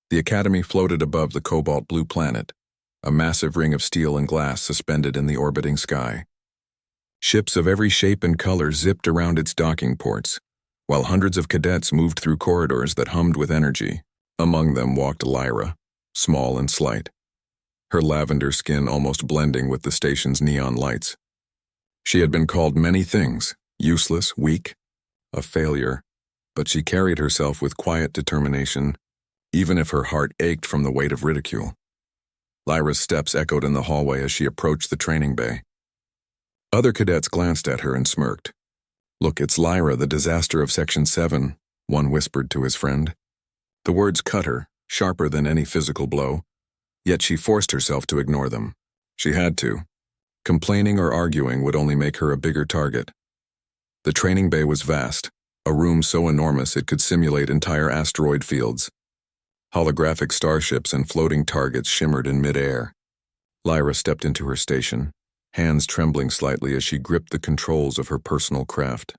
The Academy floated above the cobalt blue planet, a massive ring of steel and glass suspended in the orbiting sky. Ships of every shape and color zipped around its docking ports, while hundreds of cadets moved through corridors that hummed with energy. Among them walked Lyra, small and slight, her lavender skin almost blending with the station's neon lights. She had been called many things, useless, weak, a failure, but she carried herself with quiet determination, even if her heart ached from the weight of ridicule. Lyra's steps echoed in the hallway as she approached the training bay. Other cadets glanced at her and smirked. "Look, it's Lyra, the disaster of Section 7, one whispered to his friend. The words cut her, sharper than any physical blow, yet she forced herself to ignore them. She had to. Complaining or arguing would only make her a bigger target. The training bay was vast, a room so enormous it could simulate entire asteroid fields. Holographic starships and floating targets shimmered in mid-air. Lyra stepped into her station, hands trembling slightly as she gripped the controls of her personal craft.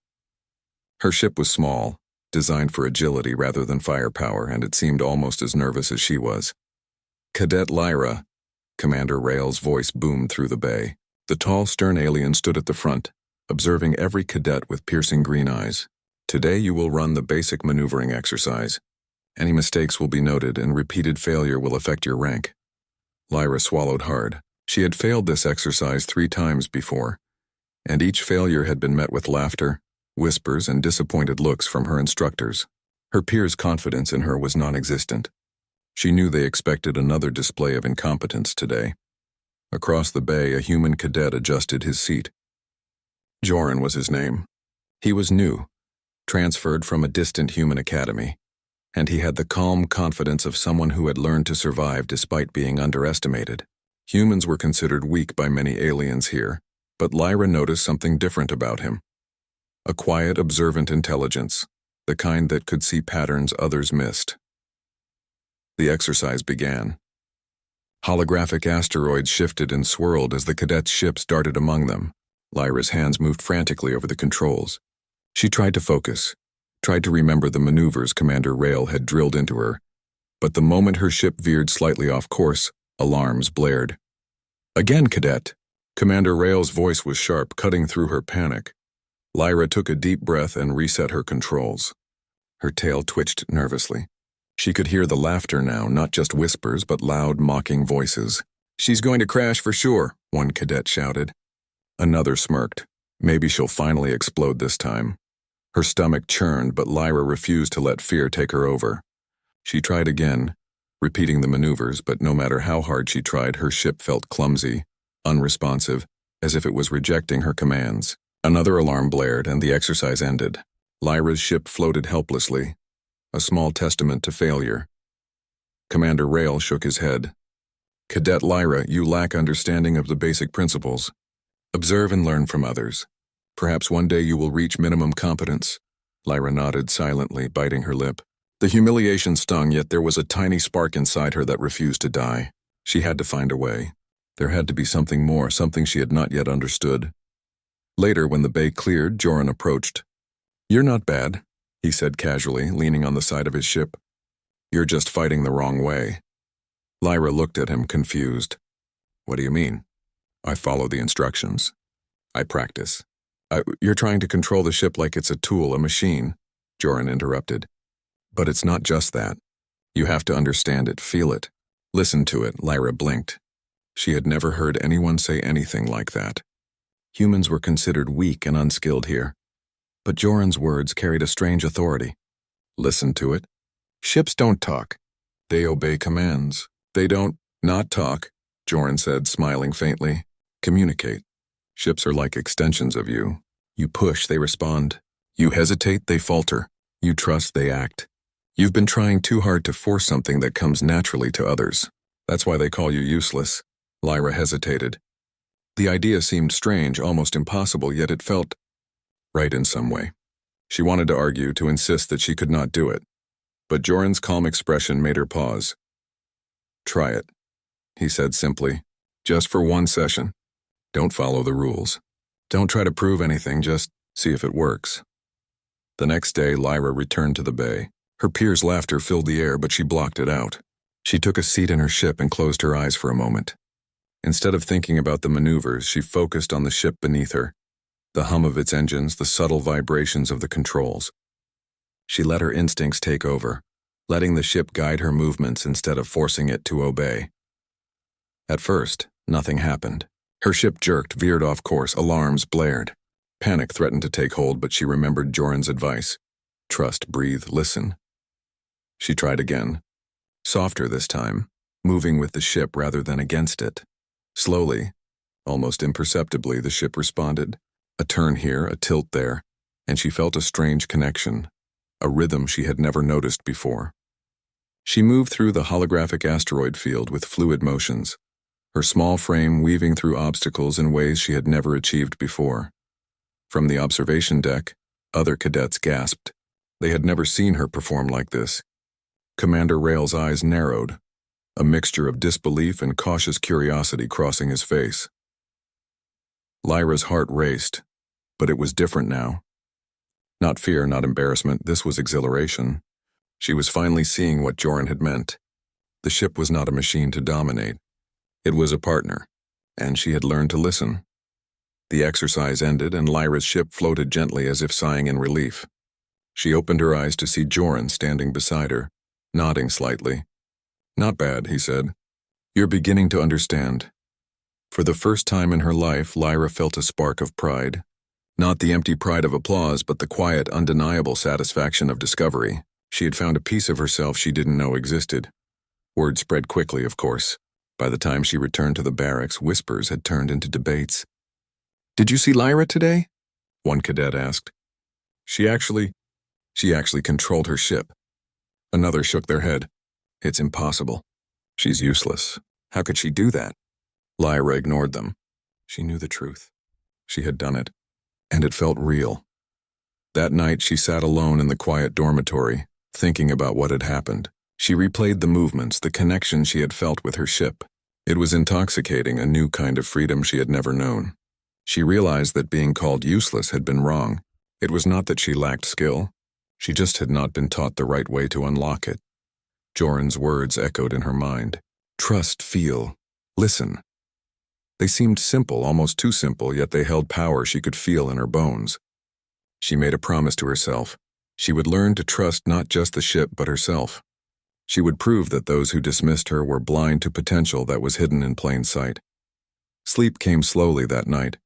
Her ship was small, designed for agility rather than firepower, and it seemed almost as nervous as she was. "Cadet Lyra," Commander Rail's voice boomed through the bay. The tall, stern alien stood at the front, observing every cadet with piercing green eyes. "Today you will run the basic maneuvering exercise. Any mistakes will be noted, and repeated failure will affect your rank." Lyra swallowed hard. She had failed this exercise 3 times before, and each failure had been met with laughter, whispers, and disappointed looks from her instructors. Her peers' confidence in her was non-existent. She knew they expected another display of incompetence today. Across the bay, a human cadet adjusted his seat. Joran was his name. He was new, transferred from a distant human academy, and he had the calm confidence of someone who had learned to survive despite being underestimated. Humans were considered weak by many aliens here, but Lyra noticed something different about him. A quiet, observant intelligence, the kind that could see patterns others missed. The exercise began. Holographic asteroids shifted and swirled as the cadets' ships darted among them. Lyra's hands moved frantically over the controls. She tried to focus, tried to remember the maneuvers Commander Rail had drilled into her, but the moment her ship veered slightly off course, alarms blared. "Again, cadet!" Commander Rail's voice was sharp, cutting through her panic. Lyra took a deep breath and reset her controls. Her tail twitched nervously. She could hear the laughter now, not just whispers, but loud, mocking voices. "She's going to crash for sure," one cadet shouted. Another smirked. Maybe she'll finally explode this time. Her stomach churned, but Lyra refused to let fear take her over. She tried again, repeating the maneuvers, but no matter how hard she tried, her ship felt clumsy, unresponsive, as if it was rejecting her commands. Another alarm blared, and the exercise ended. Lyra's ship floated helplessly, a small testament to failure. Commander Rail shook his head. "Cadet Lyra, you lack understanding of the basic principles. Observe and learn from others. Perhaps one day you will reach minimum competence." Lyra nodded silently, biting her lip. The humiliation stung, yet there was a tiny spark inside her that refused to die. She had to find a way. There had to be something more, something she had not yet understood. Later, when the bay cleared, Joran approached. "You're not bad," he said casually, leaning on the side of his ship. "You're just fighting the wrong way." Lyra looked at him, confused. "What do you mean?" "I follow the instructions. I practice." You're trying to control the ship like it's a tool, a machine," Joran interrupted. "But it's not just that. You have to understand it, feel it. Listen to it." Lyra blinked. She had never heard anyone say anything like that. Humans were considered weak and unskilled here, but Joran's words carried a strange authority. "Listen to it? Ships don't talk. They obey commands. They don't not talk," Joran said, smiling faintly. "Communicate. Ships are like extensions of you. You push, they respond. You hesitate, they falter. You trust, they act. You've been trying too hard to force something that comes naturally to others. That's why they call you useless." Lyra hesitated. The idea seemed strange, almost impossible, yet it felt right in some way. She wanted to argue, to insist that she could not do it. But Joran's calm expression made her pause. "Try it," he said simply. "Just for one session. Don't follow the rules. Don't try to prove anything, just see if it works." The next day, Lyra returned to the bay. Her peers' laughter filled the air, but she blocked it out. She took a seat in her ship and closed her eyes for a moment. Instead of thinking about the maneuvers, she focused on the ship beneath her, the hum of its engines, the subtle vibrations of the controls. She let her instincts take over, letting the ship guide her movements instead of forcing it to obey. At first, nothing happened. Her ship jerked, veered off course, alarms blared. Panic threatened to take hold, but she remembered Joran's advice. Trust, breathe, listen. She tried again. Softer this time, moving with the ship rather than against it. Slowly, almost imperceptibly, the ship responded. A turn here, a tilt there, and she felt a strange connection, a rhythm she had never noticed before. She moved through the holographic asteroid field with fluid motions, her small frame weaving through obstacles in ways she had never achieved before. From the observation deck, other cadets gasped. They had never seen her perform like this. Commander Rail's eyes narrowed, a mixture of disbelief and cautious curiosity crossing his face. Lyra's heart raced, but it was different now. Not fear, not embarrassment, this was exhilaration. She was finally seeing what Joran had meant. The ship was not a machine to dominate. It was a partner, and she had learned to listen. The exercise ended, and Lyra's ship floated gently as if sighing in relief. She opened her eyes to see Joran standing beside her, nodding slightly. "Not bad," he said. "You're beginning to understand." For the first time in her life, Lyra felt a spark of pride. Not the empty pride of applause, but the quiet, undeniable satisfaction of discovery. She had found a piece of herself she didn't know existed. Word spread quickly, of course. By the time she returned to the barracks, whispers had turned into debates. "Did you see Lyra today?" one cadet asked. She actually controlled her ship. Another shook their head. "It's impossible. She's useless. How could she do that?" Lyra ignored them. She knew the truth. She had done it, and it felt real. That night she sat alone in the quiet dormitory, thinking about what had happened. She replayed the movements, the connection she had felt with her ship. It was intoxicating, a new kind of freedom she had never known. She realized that being called useless had been wrong. It was not that she lacked skill. She just had not been taught the right way to unlock it. Joran's words echoed in her mind. Trust, feel, listen. They seemed simple, almost too simple, yet they held power she could feel in her bones. She made a promise to herself. She would learn to trust not just the ship, but herself. She would prove that those who dismissed her were blind to potential that was hidden in plain sight. Sleep came slowly that night,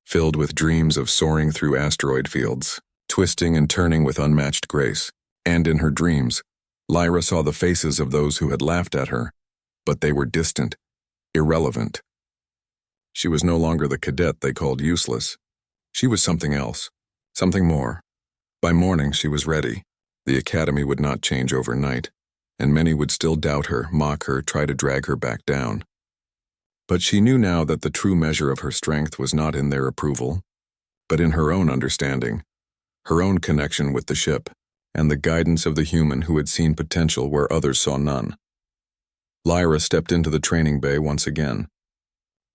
filled with dreams of soaring through asteroid fields, twisting and turning with unmatched grace. And in her dreams, Lyra saw the faces of those who had laughed at her, but they were distant, irrelevant. She was no longer the cadet they called useless. She was something else, something more. By morning she was ready. The academy would not change overnight, and many would still doubt her, mock her, try to drag her back down. But she knew now that the true measure of her strength was not in their approval, but in her own understanding, her own connection with the ship, and the guidance of the human who had seen potential where others saw none. Lyra stepped into the training bay once again.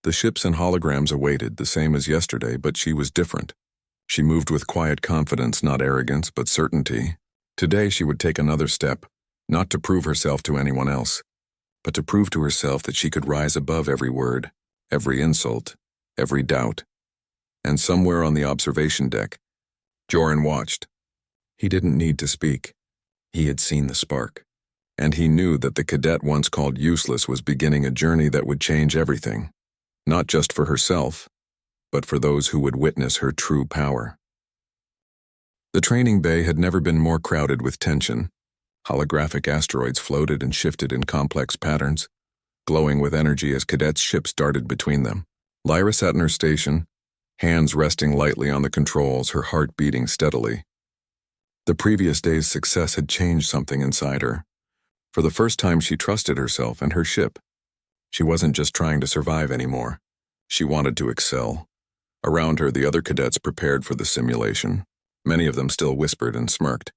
The ships and holograms awaited, the same as yesterday, but she was different. She moved with quiet confidence, not arrogance, but certainty. Today she would take another step, not to prove herself to anyone else, but to prove to herself that she could rise above every word, every insult, every doubt. And somewhere on the observation deck, Joran watched. He didn't need to speak. He had seen the spark. And he knew that the cadet once called useless was beginning a journey that would change everything, not just for herself, but for those who would witness her true power. The training bay had never been more crowded with tension. Holographic asteroids floated and shifted in complex patterns, glowing with energy as cadets' ships darted between them. Lyra sat in her station, hands resting lightly on the controls, her heart beating steadily. The previous day's success had changed something inside her. For the first time, she trusted herself and her ship. She wasn't just trying to survive anymore. She wanted to excel. Around her, the other cadets prepared for the simulation. Many of them still whispered and smirked.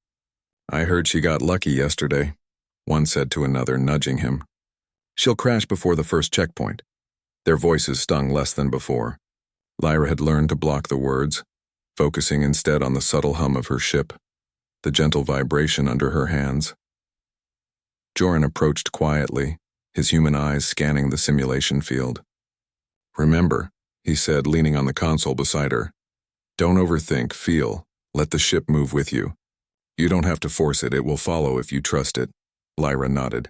"I heard she got lucky yesterday," one said to another, nudging him. "She'll crash before the first checkpoint." Their voices stung less than before. Lyra had learned to block the words, focusing instead on the subtle hum of her ship, the gentle vibration under her hands. Joran approached quietly, his human eyes scanning the simulation field. "Remember," he said, leaning on the console beside her. "Don't overthink, feel. Let the ship move with you. You don't have to force it, it will follow if you trust it." Lyra nodded.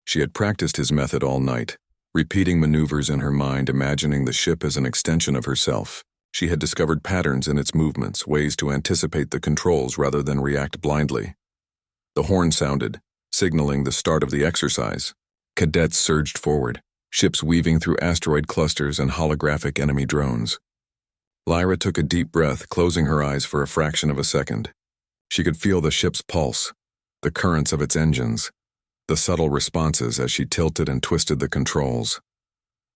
She had practiced his method all night, repeating maneuvers in her mind, imagining the ship as an extension of herself. She had discovered patterns in its movements, ways to anticipate the controls rather than react blindly. The horn sounded, signaling the start of the exercise. Cadets surged forward, ships weaving through asteroid clusters and holographic enemy drones. Lyra took a deep breath, closing her eyes for a fraction of a second. She could feel the ship's pulse, the currents of its engines, the subtle responses as she tilted and twisted the controls.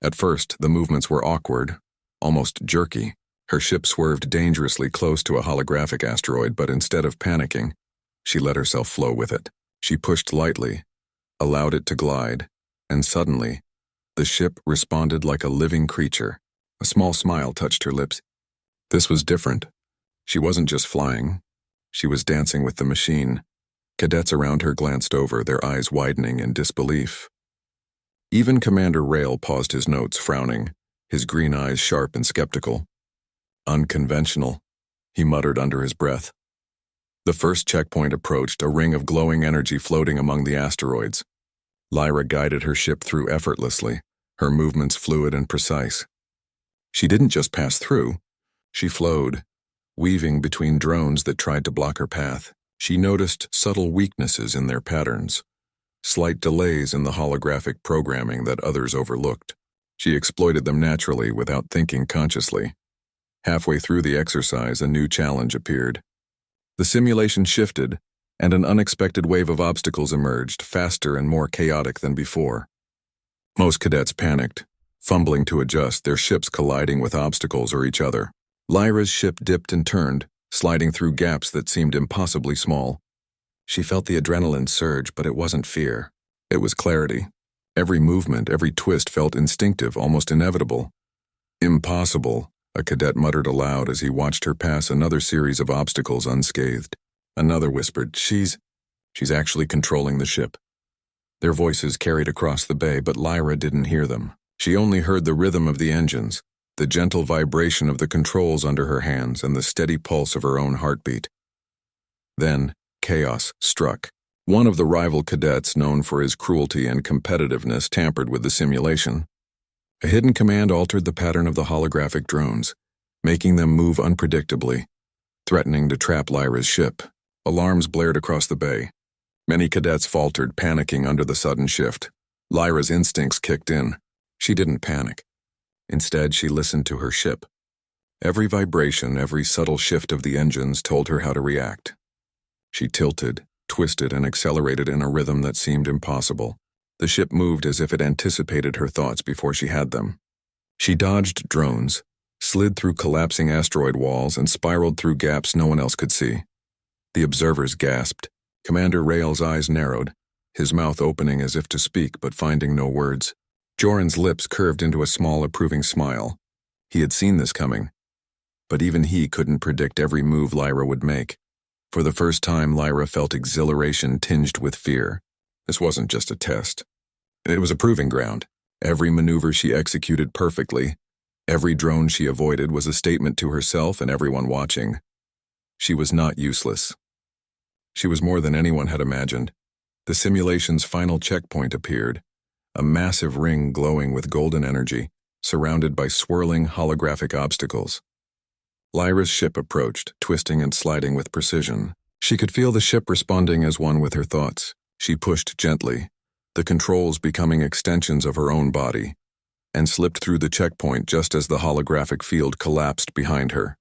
At first, the movements were awkward, almost jerky. Her ship swerved dangerously close to a holographic asteroid, but instead of panicking, she let herself flow with it. She pushed lightly, allowed it to glide, and suddenly, the ship responded like a living creature. A small smile touched her lips. This was different. She wasn't just flying. She was dancing with the machine. Cadets around her glanced over, their eyes widening in disbelief. Even Commander Rail paused his notes, frowning, his green eyes sharp and skeptical. "Unconventional," he muttered under his breath. The first checkpoint approached, a ring of glowing energy floating among the asteroids. Lyra guided her ship through effortlessly, her movements fluid and precise. She didn't just pass through, she flowed, weaving between drones that tried to block her path. She noticed subtle weaknesses in their patterns, slight delays in the holographic programming that others overlooked. She exploited them naturally without thinking consciously. Halfway through the exercise, a new challenge appeared. The simulation shifted, and an unexpected wave of obstacles emerged, faster and more chaotic than before. Most cadets panicked, fumbling to adjust, their ships colliding with obstacles or each other. Lyra's ship dipped and turned, sliding through gaps that seemed impossibly small. She felt the adrenaline surge, but it wasn't fear. It was clarity. Every movement, every twist felt instinctive, almost inevitable. "Impossible," a cadet muttered aloud as he watched her pass another series of obstacles unscathed. Another whispered, She's actually controlling the ship." Their voices carried across the bay, but Lyra didn't hear them. She only heard the rhythm of the engines, the gentle vibration of the controls under her hands, and the steady pulse of her own heartbeat. Then, chaos struck. One of the rival cadets, known for his cruelty and competitiveness, tampered with the simulation. A hidden command altered the pattern of the holographic drones, making them move unpredictably, threatening to trap Lyra's ship. Alarms blared across the bay. Many cadets faltered, panicking under the sudden shift. Lyra's instincts kicked in. She didn't panic. Instead, she listened to her ship. Every vibration, every subtle shift of the engines told her how to react. She tilted, twisted, and accelerated in a rhythm that seemed impossible. The ship moved as if it anticipated her thoughts before she had them. She dodged drones, slid through collapsing asteroid walls, and spiraled through gaps no one else could see. The observers gasped. Commander Rail's eyes narrowed, his mouth opening as if to speak but finding no words. Joran's lips curved into a small, approving smile. He had seen this coming. But even he couldn't predict every move Lyra would make. For the first time, Lyra felt exhilaration tinged with fear. This wasn't just a test. It was a proving ground. Every maneuver she executed perfectly, every drone she avoided was a statement to herself and everyone watching. She was not useless. She was more than anyone had imagined. The simulation's final checkpoint appeared, a massive ring glowing with golden energy, surrounded by swirling holographic obstacles. Lyra's ship approached, twisting and sliding with precision. She could feel the ship responding as one with her thoughts. She pushed gently, the controls becoming extensions of her own body, and slipped through the checkpoint just as the holographic field collapsed behind her.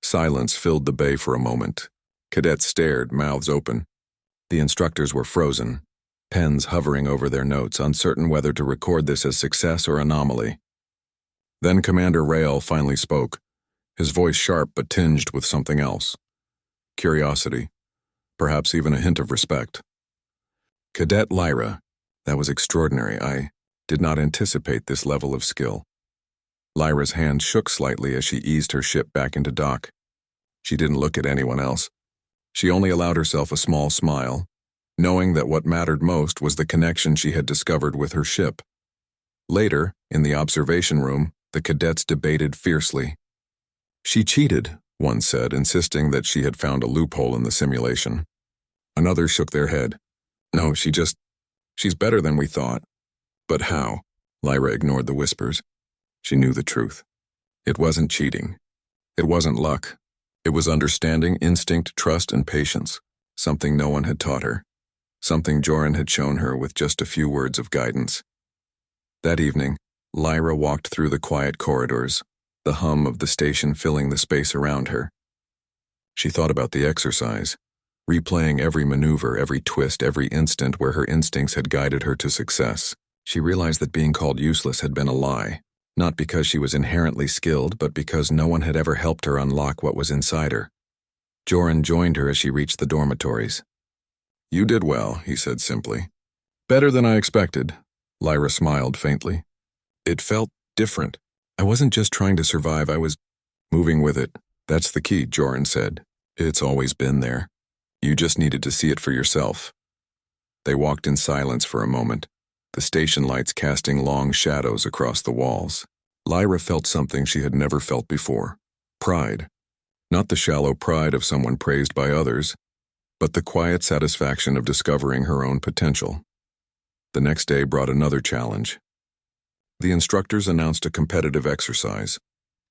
Silence filled the bay for a moment. Cadets stared, mouths open. The instructors were frozen, pens hovering over their notes, uncertain whether to record this as success or anomaly. Then Commander Rail finally spoke, his voice sharp but tinged with something else. Curiosity, perhaps even a hint of respect. "Cadet Lyra, that was extraordinary. I did not anticipate this level of skill." Lyra's hand shook slightly as she eased her ship back into dock. She didn't look at anyone else. She only allowed herself a small smile, knowing that what mattered most was the connection she had discovered with her ship. Later, in the observation room, the cadets debated fiercely. "She cheated," one said, insisting that she had found a loophole in the simulation. Another shook their head. "No, she's better than we thought." "But how?" Lyra ignored the whispers. She knew the truth. It wasn't cheating. It wasn't luck. It was understanding, instinct, trust, and patience, something no one had taught her, something Joran had shown her with just a few words of guidance. That evening, Lyra walked through the quiet corridors, the hum of the station filling the space around her. She thought about the exercise, replaying every maneuver, every twist, every instant where her instincts had guided her to success. She realized that being called useless had been a lie, not because she was inherently skilled, but because no one had ever helped her unlock what was inside her. Joran joined her as she reached the dormitories. "You did well," he said simply. "Better than I expected." Lyra smiled faintly. "It felt different. I wasn't just trying to survive, I was moving with it. That's the key," Joran said. "It's always been there. You just needed to see it for yourself." They walked in silence for a moment, the station lights casting long shadows across the walls. Lyra felt something she had never felt before. Pride. Not the shallow pride of someone praised by others, but the quiet satisfaction of discovering her own potential. The next day brought another challenge. The instructors announced a competitive exercise.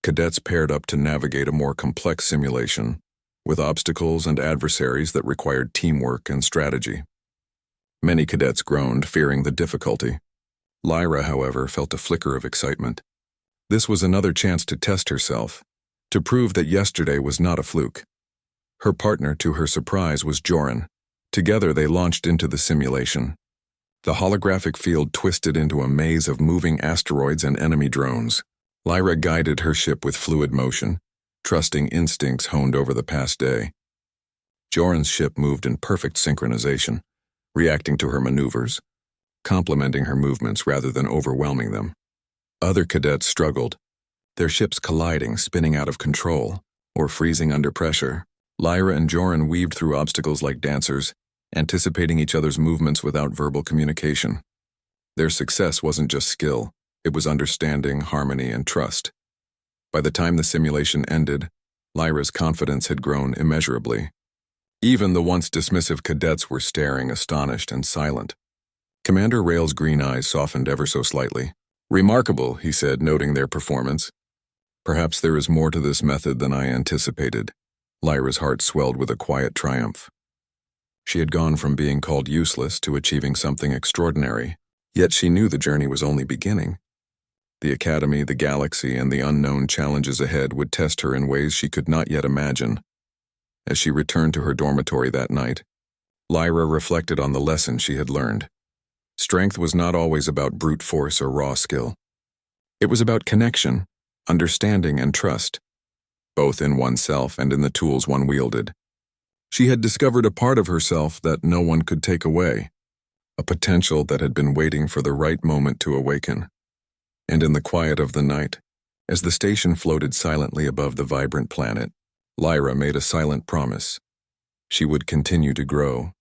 Cadets paired up to navigate a more complex simulation, with obstacles and adversaries that required teamwork and strategy. Many cadets groaned, fearing the difficulty. Lyra, however, felt a flicker of excitement. This was another chance to test herself, to prove that yesterday was not a fluke. Her partner, to her surprise, was Joran. Together they launched into the simulation. The holographic field twisted into a maze of moving asteroids and enemy drones. Lyra guided her ship with fluid motion, trusting instincts honed over the past day. Joran's ship moved in perfect synchronization, reacting to her maneuvers, complementing her movements rather than overwhelming them. Other cadets struggled, their ships colliding, spinning out of control, or freezing under pressure. Lyra and Joran weaved through obstacles like dancers, anticipating each other's movements without verbal communication. Their success wasn't just skill, it was understanding, harmony, and trust. By the time the simulation ended, Lyra's confidence had grown immeasurably. Even the once dismissive cadets were staring, astonished and silent. Commander Rail's green eyes softened ever so slightly. "Remarkable," he said, noting their performance. "Perhaps there is more to this method than I anticipated." Lyra's heart swelled with a quiet triumph. She had gone from being called useless to achieving something extraordinary, yet she knew the journey was only beginning. The Academy, the galaxy, and the unknown challenges ahead would test her in ways she could not yet imagine. As she returned to her dormitory that night, Lyra reflected on the lesson she had learned. Strength was not always about brute force or raw skill. It was about connection, understanding, and trust, both in oneself and in the tools one wielded. She had discovered a part of herself that no one could take away, a potential that had been waiting for the right moment to awaken. And in the quiet of the night, as the station floated silently above the vibrant planet, Lyra made a silent promise. She would continue to grow,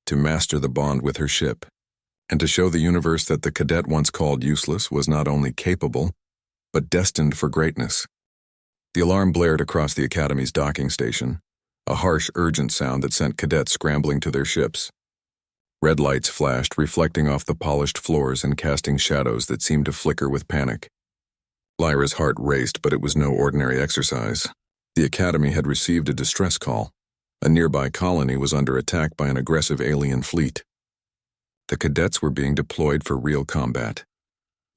to master the bond with her ship, and to show the universe that the cadet once called useless was not only capable, but destined for greatness. The alarm blared across the Academy's docking station, a harsh, urgent sound that sent cadets scrambling to their ships. Red lights flashed, reflecting off the polished floors and casting shadows that seemed to flicker with panic. Lyra's heart raced, but it was no ordinary exercise. The Academy had received a distress call. A nearby colony was under attack by an aggressive alien fleet. The cadets were being deployed for real combat.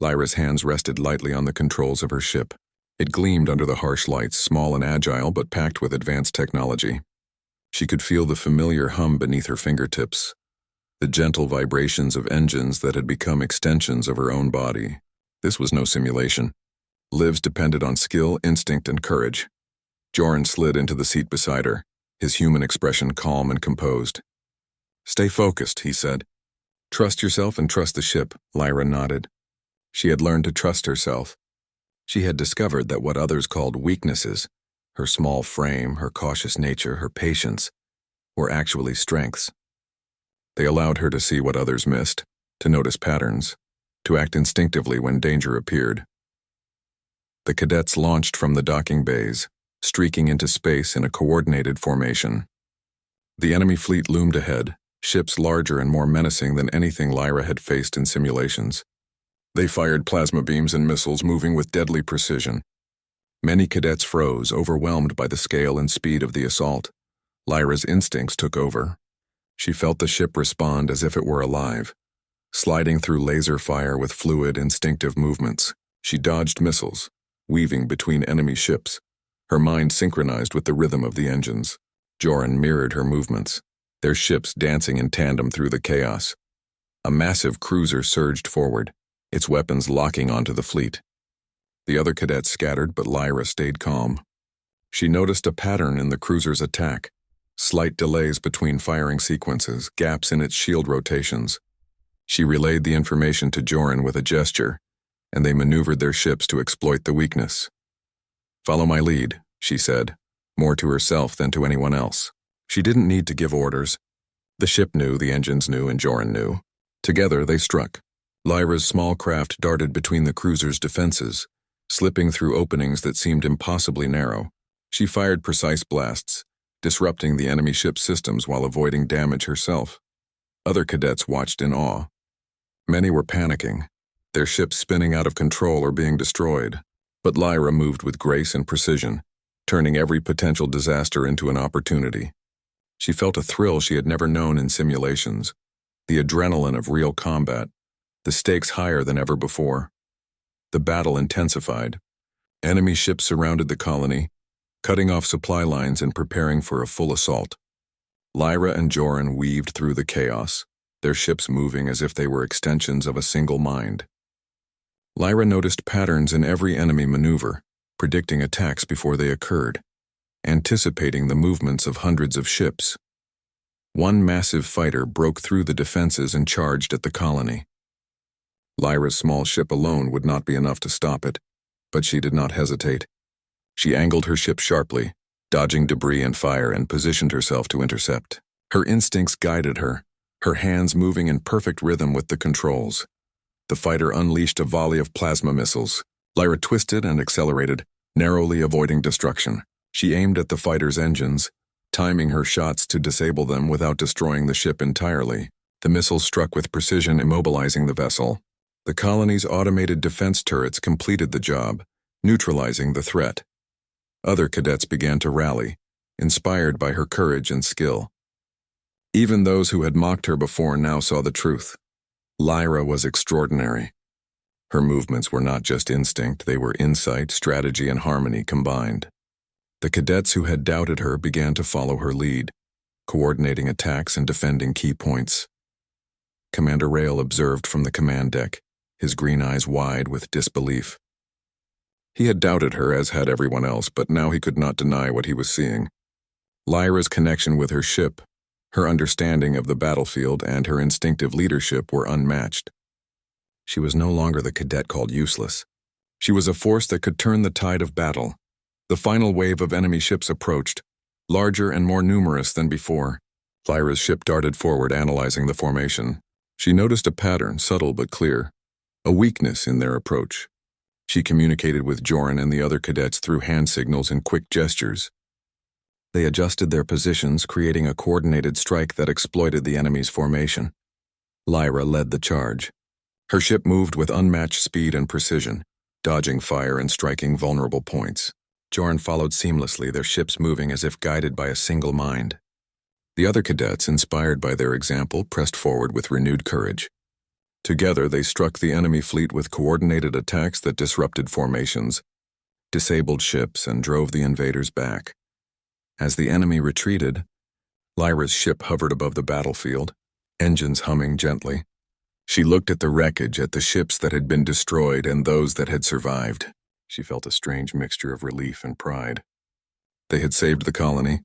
Lyra's hands rested lightly on the controls of her ship. It gleamed under the harsh lights, small and agile but packed with advanced technology. She could feel the familiar hum beneath her fingertips, the gentle vibrations of engines that had become extensions of her own body. This was no simulation. Lives depended on skill, instinct, and courage. Joran slid into the seat beside her, his human expression calm and composed. "Stay focused," he said. "Trust yourself and trust the ship," Lyra nodded. She had learned to trust herself. She had discovered that what others called weaknesses, her small frame, her cautious nature, her patience, were actually strengths. They allowed her to see what others missed, to notice patterns, to act instinctively when danger appeared. The cadets launched from the docking bays, streaking into space in a coordinated formation. The enemy fleet loomed ahead, ships larger and more menacing than anything Lyra had faced in simulations. They fired plasma beams and missiles moving with deadly precision. Many cadets froze, overwhelmed by the scale and speed of the assault. Lyra's instincts took over. She felt the ship respond as if it were alive, sliding through laser fire with fluid, instinctive movements. She dodged missiles, weaving between enemy ships, her mind synchronized with the rhythm of the engines. Joran mirrored her movements, their ships dancing in tandem through the chaos. A massive cruiser surged forward, its weapons locking onto the fleet. The other cadets scattered, but Lyra stayed calm. She noticed a pattern in the cruiser's attack, slight delays between firing sequences, gaps in its shield rotations. She relayed the information to Joran with a gesture, and they maneuvered their ships to exploit the weakness. "Follow my lead," she said, more to herself than to anyone else. She didn't need to give orders. The ship knew, the engines knew, and Joran knew. Together they struck. Lyra's small craft darted between the cruiser's defenses, slipping through openings that seemed impossibly narrow. She fired precise blasts, disrupting the enemy ship's systems while avoiding damage herself. Other cadets watched in awe. Many were panicking, their ships spinning out of control or being destroyed. But Lyra moved with grace and precision, turning every potential disaster into an opportunity. She felt a thrill she had never known in simulations, the adrenaline of real combat, the stakes higher than ever before. The battle intensified. Enemy ships surrounded the colony, cutting off supply lines and preparing for a full assault. Lyra and Joran weaved through the chaos, their ships moving as if they were extensions of a single mind. Lyra noticed patterns in every enemy maneuver, predicting attacks before they occurred, anticipating the movements of hundreds of ships. One massive fighter broke through the defenses and charged at the colony. Lyra's small ship alone would not be enough to stop it, but she did not hesitate. She angled her ship sharply, dodging debris and fire, and positioned herself to intercept. Her instincts guided her, her hands moving in perfect rhythm with the controls. The fighter unleashed a volley of plasma missiles. Lyra twisted and accelerated, narrowly avoiding destruction. She aimed at the fighter's engines, timing her shots to disable them without destroying the ship entirely. The missiles struck with precision, immobilizing the vessel. The colony's automated defense turrets completed the job, neutralizing the threat. Other cadets began to rally, inspired by her courage and skill. Even those who had mocked her before now saw the truth. Lyra was extraordinary. Her movements were not just instinct, they were insight, strategy, and harmony combined. The cadets who had doubted her began to follow her lead, coordinating attacks and defending key points. Commander Rail observed from the command deck, his green eyes wide with disbelief. He had doubted her, as had everyone else, but now he could not deny what he was seeing. Lyra's connection with her ship, her understanding of the battlefield, and her instinctive leadership were unmatched. She was no longer the cadet called useless. She was a force that could turn the tide of battle. The final wave of enemy ships approached, larger and more numerous than before. Lyra's ship darted forward, analyzing the formation. She noticed a pattern, subtle but clear, a weakness in their approach. She communicated with Joran and the other cadets through hand signals and quick gestures. They adjusted their positions, creating a coordinated strike that exploited the enemy's formation. Lyra led the charge. Her ship moved with unmatched speed and precision, dodging fire and striking vulnerable points. Joran followed seamlessly, their ships moving as if guided by a single mind. The other cadets, inspired by their example, pressed forward with renewed courage. Together, they struck the enemy fleet with coordinated attacks that disrupted formations, disabled ships, and drove the invaders back. As the enemy retreated, Lyra's ship hovered above the battlefield, engines humming gently. She looked at the wreckage, at the ships that had been destroyed and those that had survived. She felt a strange mixture of relief and pride. They had saved the colony,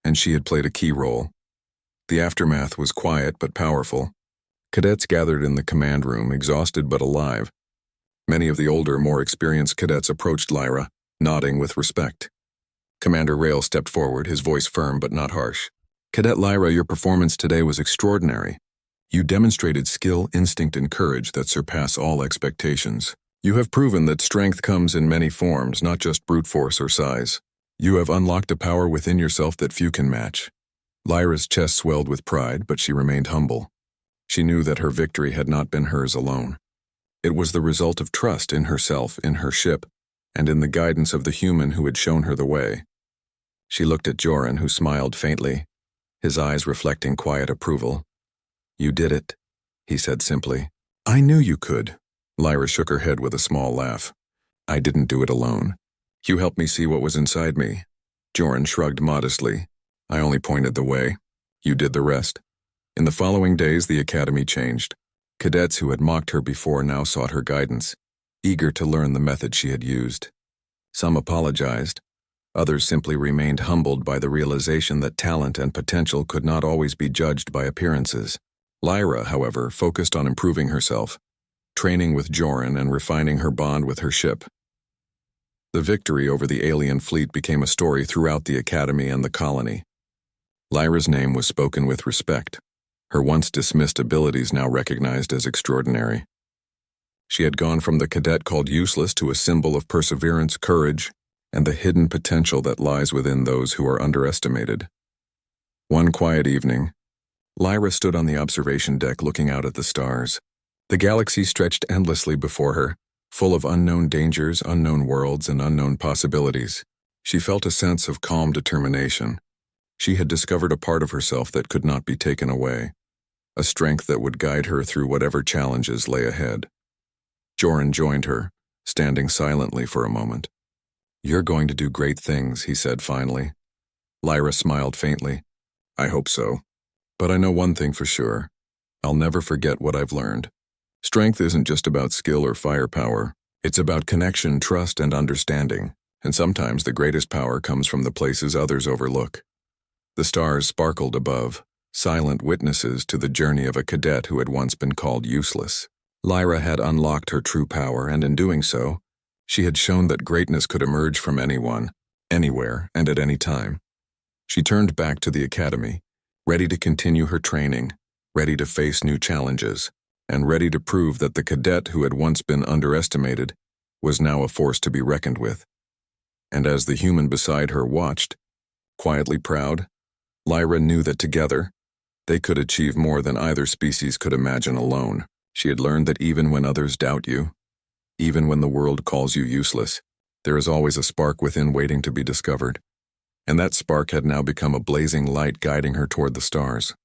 and she had played a key role. The aftermath was quiet but powerful. Cadets gathered in the command room, exhausted but alive. Many of the older, more experienced cadets approached Lyra, nodding with respect. Commander Rail stepped forward, his voice firm but not harsh. "Cadet Lyra, your performance today was extraordinary. You demonstrated skill, instinct, and courage that surpass all expectations. You have proven that strength comes in many forms, not just brute force or size. You have unlocked a power within yourself that few can match. Lyra's chest swelled with pride, but she remained humble. She knew that her victory had not been hers alone. It was the result of trust in herself, in her ship, and in the guidance of the human who had shown her the way. She looked at Joran, who smiled faintly, his eyes reflecting quiet approval. "You did it," he said simply. "I knew you could." Lyra shook her head with a small laugh. "I didn't do it alone. You helped me see what was inside me." Joran shrugged modestly. "I only pointed the way. You did the rest." In the following days, the academy changed. Cadets who had mocked her before now sought her guidance, eager to learn the method she had used. Some apologized. Others simply remained humbled by the realization that talent and potential could not always be judged by appearances. Lyra, however, focused on improving herself, training with Joran and refining her bond with her ship. The victory over the alien fleet became a story throughout the academy and the colony. Lyra's name was spoken with respect, her once dismissed abilities now recognized as extraordinary. She had gone from the cadet called useless to a symbol of perseverance, courage, and the hidden potential that lies within those who are underestimated. One quiet evening, Lyra stood on the observation deck looking out at the stars. The galaxy stretched endlessly before her, full of unknown dangers, unknown worlds, and unknown possibilities. She felt a sense of calm determination. She had discovered a part of herself that could not be taken away, a strength that would guide her through whatever challenges lay ahead. Joran joined her, standing silently for a moment. "You're going to do great things," he said finally. Lyra smiled faintly. "I hope so. But I know one thing for sure. I'll never forget what I've learned. Strength isn't just about skill or firepower. It's about connection, trust, and understanding. And sometimes the greatest power comes from the places others overlook." The stars sparkled above, silent witnesses to the journey of a cadet who had once been called useless. Lyra had unlocked her true power, and in doing so, she had shown that greatness could emerge from anyone, anywhere, and at any time. She turned back to the academy, ready to continue her training, ready to face new challenges, and ready to prove that the cadet who had once been underestimated was now a force to be reckoned with. And as the human beside her watched, quietly proud, Lyra knew that together, they could achieve more than either species could imagine alone. She had learned that even when others doubt you, even when the world calls you useless, there is always a spark within waiting to be discovered. And that spark had now become a blazing light guiding her toward the stars.